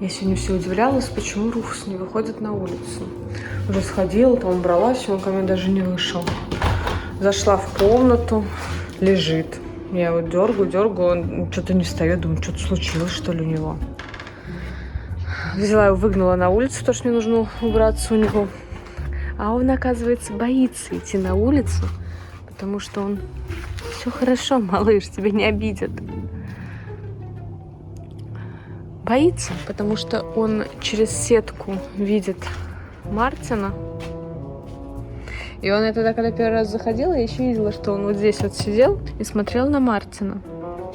Я сегодня все удивлялась, почему Руфус не выходит на улицу. Уже сходила, там убралась, он ко мне даже не вышел. Зашла в комнату, лежит. Я его дергаю, он что-то не встает, думаю, что-то случилось, что ли, у него. Взяла его, выгнала на улицу, потому что мне нужно убраться у него. А он, оказывается, боится идти на улицу, потому что он... Все хорошо, малыш, тебя не обидят. Боится, потому что он через сетку видит Мартина. И он это тогда, когда первый раз заходил, я еще видела, что он вот здесь вот сидел и смотрел на Мартина.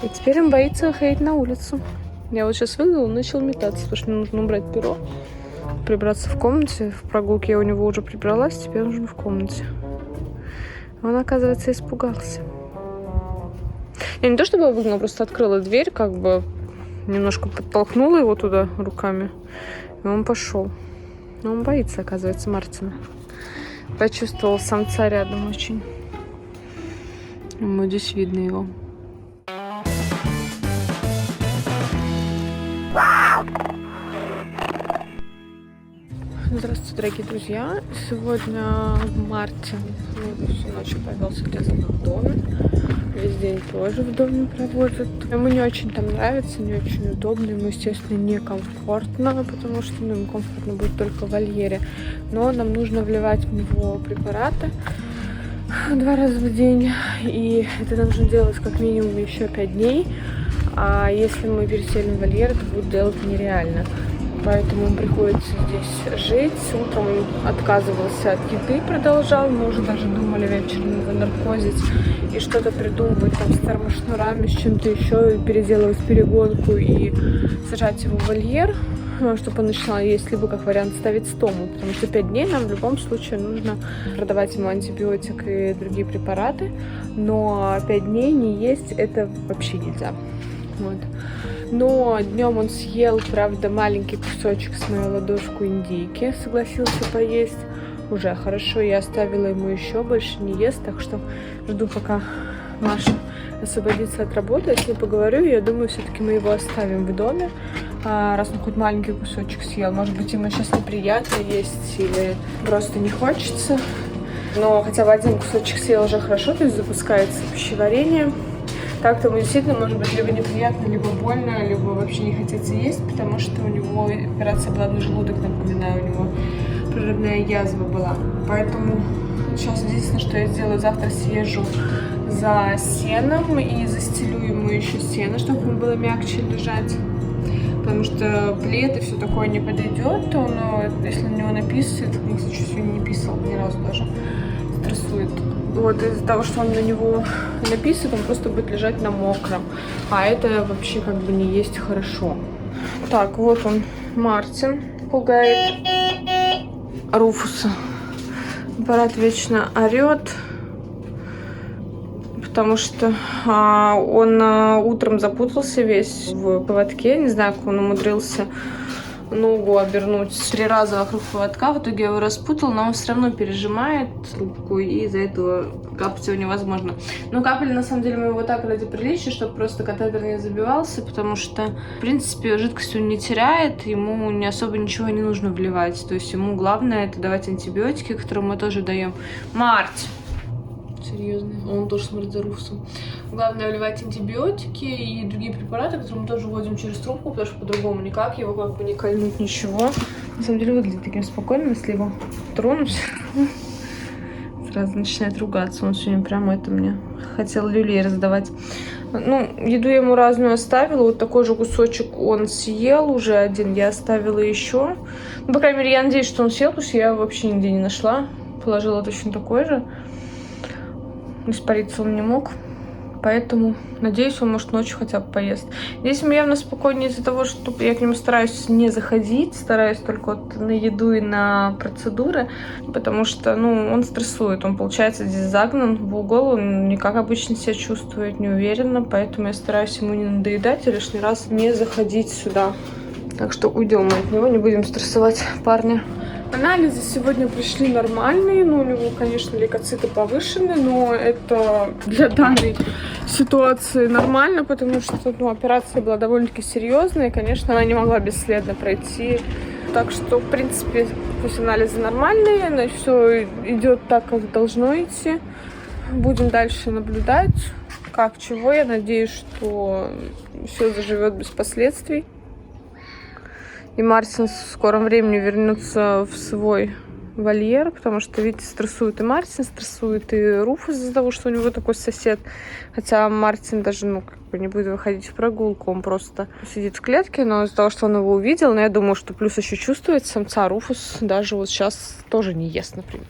И теперь он боится выходить на улицу. Я вот сейчас выгнала, он начал метаться, потому что мне нужно убрать перо, прибраться в комнате. В прогулке я у него уже прибралась, теперь нужно в комнате. Он, оказывается, испугался. Я не то чтобы его выгнала, просто открыла дверь, как бы немножко подтолкнула его туда руками, и он пошел. Но он боится, оказывается, Мартина. Почувствовал самца рядом очень. Ему здесь видно его. Здравствуйте, дорогие друзья. Сегодня Мартин всю ночь повелся где-то в доме. Весь день тоже в доме проводит. Ему не очень там нравится, не очень удобно. Ему, естественно, некомфортно, потому что ему комфортно будет только в вольере. Но нам нужно вливать в него препараты 2 раза в день. И это нужно делать как минимум еще 5 дней. А если мы переселим в вольер, это будет делать нереально. Поэтому приходится здесь жить. Утром он отказывался от еды, продолжал. Мы уже даже думали вечером его наркозить и что-то придумывать там с термошнурами, с чем-то еще, и переделывать перегонку и сажать его в вольер, чтобы он начинал есть, либо как вариант ставить стому, потому что 5 дней нам в любом случае нужно продавать ему антибиотик и другие препараты, но 5 дней не есть это вообще нельзя. Вот. Но днем он съел, правда, маленький кусочек с мою ладошку индейки, согласился поесть. Уже хорошо, я оставила ему еще, больше не ест, так что жду, пока Маша освободится от работы. Если поговорю, я думаю, все-таки мы его оставим в доме, раз он хоть маленький кусочек съел. Может быть, ему сейчас неприятно есть или просто не хочется. Но хотя бы один кусочек съел уже хорошо, то есть запускается пищеварение. Так-то ему действительно может быть либо неприятно, либо больно, либо вообще не хотится есть, потому что у него операция была на желудок, напоминаю, у него прерывная язва была. Поэтому сейчас единственное, что я сделаю, завтра съезжу за сеном и застелю ему еще сено, чтобы ему было мягче лежать. Потому что плед и все такое не подойдет, он, если на него написывает, я, кстати, сегодня не писала ни разу даже, стрессует. Вот из-за того, что он на него написывает, он просто будет лежать на мокром. А это вообще как бы не есть хорошо. Так, вот он, Мартин, пугает Руфуса. Аппарат вечно орет, потому что он утром запутался весь в поводке. Не знаю, как он умудрился ногу обернуть 3 раза вокруг поводка. В итоге я его распутал, но он все равно пережимает трубку, и из-за этого капать его невозможно. Но капали, на самом деле, мы его так ради приличия, чтобы просто катетер не забивался, потому что, в принципе, жидкость он не теряет, ему не особо ничего не нужно вливать. То есть ему главное это давать антибиотики, которые мы тоже даем. Мартин! Серьезно, он тоже смотрит за Руфусом. Главное вливать антибиотики и другие препараты, которые мы тоже вводим через трубку, потому что по-другому никак, его как бы не кольнуть, ничего. На самом деле выглядит таким спокойным, если его тронуть, сразу начинает ругаться. Он сегодня прямо это мне хотел люлей раздавать. Ну, еду я ему разную оставила, вот такой же кусочек он съел, уже один я оставила еще. Ну, по крайней мере, я надеюсь, что он съел, потому что я вообще нигде не нашла. Положила точно такой же. Испариться он не мог, поэтому, надеюсь, он, может, ночью хотя бы поест. Здесь ему явно спокойнее из-за того, что я к нему стараюсь не заходить, стараюсь только вот на еду и на процедуры, потому что, ну, он стрессует, он, получается, здесь загнан в угол, он не как обычно себя чувствует, неуверенно, поэтому я стараюсь ему не надоедать и лишний раз не заходить сюда. Так что уйдем мы от него, не будем стрессовать парня. Анализы сегодня пришли нормальные, ну, у него, конечно, лейкоциты повышены, но это для данной ситуации нормально, потому что, ну, операция была довольно-таки серьезная, и, конечно, она не могла бесследно пройти. Так что, в принципе, пусть анализы нормальные, но все идет так, как должно идти. Будем дальше наблюдать, как, чего. Я надеюсь, что все заживет без последствий. И Мартин в скором времени вернется в свой вольер, потому что, видите, стрессует и Мартин, стрессует и Руфус из-за того, что у него такой сосед. Хотя Мартин даже, ну, как бы не будет выходить в прогулку, он просто сидит в клетке, но из-за того, что он его увидел, но я думаю, что плюс еще чувствует самца, Руфус даже вот сейчас тоже не ест, например.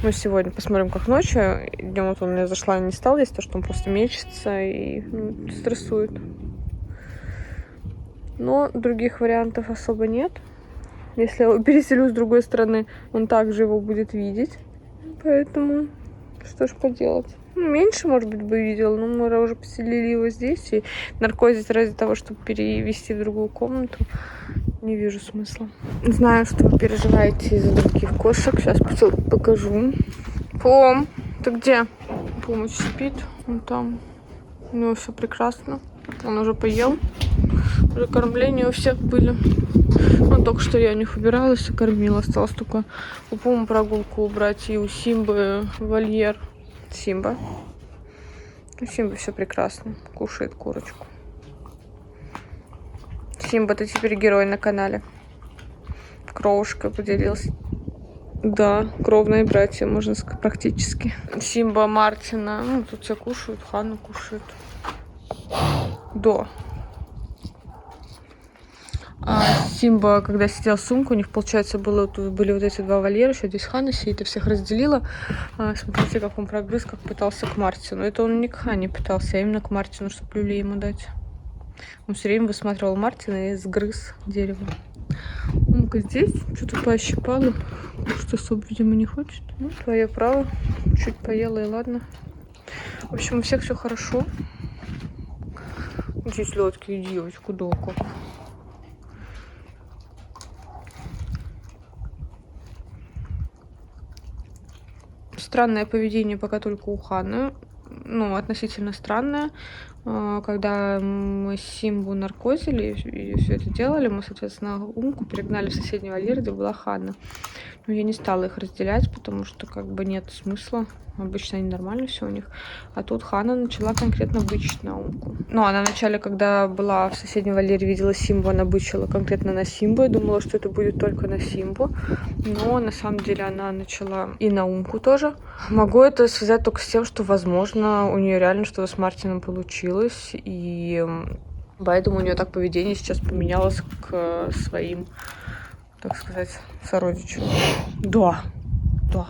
Мы сегодня посмотрим, как ночью. Днем вот он у меня зашла и не стал есть, то что он просто мечется и стрессует. Но других вариантов особо нет. Если я его переселю с другой стороны, он также его будет видеть. Поэтому что ж поделать. Ну, меньше, может быть, бы видел, но мы уже поселили его здесь. И наркозить ради того, чтобы перевести в другую комнату, не вижу смысла. Знаю, что вы переживаете из-за других кошек. Сейчас покажу. Пом, ты где? Помощь спит. Он там. У него все прекрасно. Он уже поел. Уже кормления у всех были. Ну, только что я у них убиралась и кормила. Осталось только у Пумы прогулку убрать и у Симбы вольер. Симба. У Симбы все прекрасно. Кушает курочку. Симба, ты теперь герой на канале. Кровушка поделился. Да, кровные братья, можно сказать, практически. Симба Мартина. Ну, тут все кушают, Ханна кушает. Да. Симба, когда сидел в сумку, у них, получается, были вот эти два вольера, еще здесь Ханна сидит, и всех разделила. Смотрите, как он прогрыз, как пытался к Мартину. Это он не к Хане пытался, а именно к Мартину, чтобы люлей ему дать. Он все время высматривал Мартина и сгрыз дерево. Он-ка здесь что-то поощипала, что особо, видимо, не хочет. Ну, твое право. Чуть поела и ладно. В общем, у всех все хорошо. Здесь сладкие девочку, доку. Странное поведение пока только у Ханы. Ну, относительно странное. Когда мы Симбу наркозили и все это делали, мы, соответственно, Умку перегнали в соседний вольер, где была Ханна. Но я не стала их разделять, потому что как бы нет смысла. Обычно они нормально все у них. А тут Ханна начала конкретно бычить на Умку. Ну, она вначале, когда была в соседнем вольере, видела Симбу, она бычила конкретно на Симбу. Я думала, что это будет только на Симбу. Но на самом деле она начала и на Умку тоже. Могу это связать только с тем, что, возможно, у нее реально что-то с Мартином получилось. И поэтому у нее так поведение сейчас поменялось к своим, так сказать, сородичам. Да, да.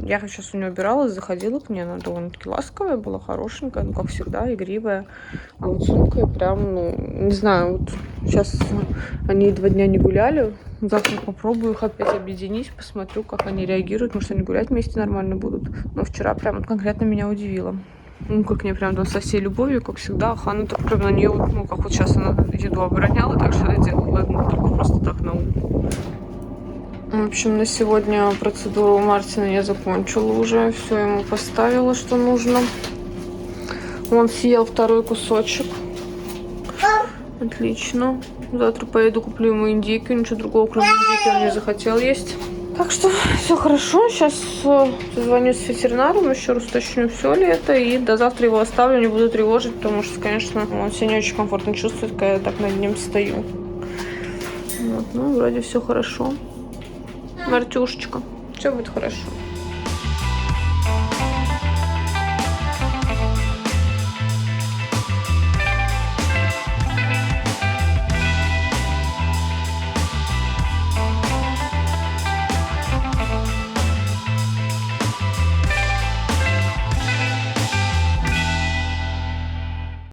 Я сейчас у нее убиралась, заходила к ней, она довольно-таки ласковая была, хорошенькая, ну, как всегда, игривая. А вот сумка прям, ну, не знаю, вот сейчас они 2 дня не гуляли. Завтра попробую их опять объединить, посмотрю, как они реагируют, может, они гулять вместе нормально будут. Но вчера прям конкретно меня удивило. Ну, как мне прям там со всей любовью, как всегда. Ханна так прям на нее, вот, ну, как вот сейчас она еду обороняла, так что это делала, ну, только просто так на ум. В общем, на сегодня процедуру у Мартина я закончила уже. Все ему поставила, что нужно. Он съел 2-й кусочек. Отлично. Завтра поеду, куплю ему индейки. Ничего другого, кроме индейки, он не захотел есть. Так что все хорошо. Сейчас позвоню с ветеринаром, еще раз уточню, все ли это. И до завтра его оставлю, не буду тревожить, потому что, конечно, он себя не очень комфортно чувствует, когда я так над ним стою. Вот, ну, вроде все хорошо. Мартюшечка, все будет хорошо.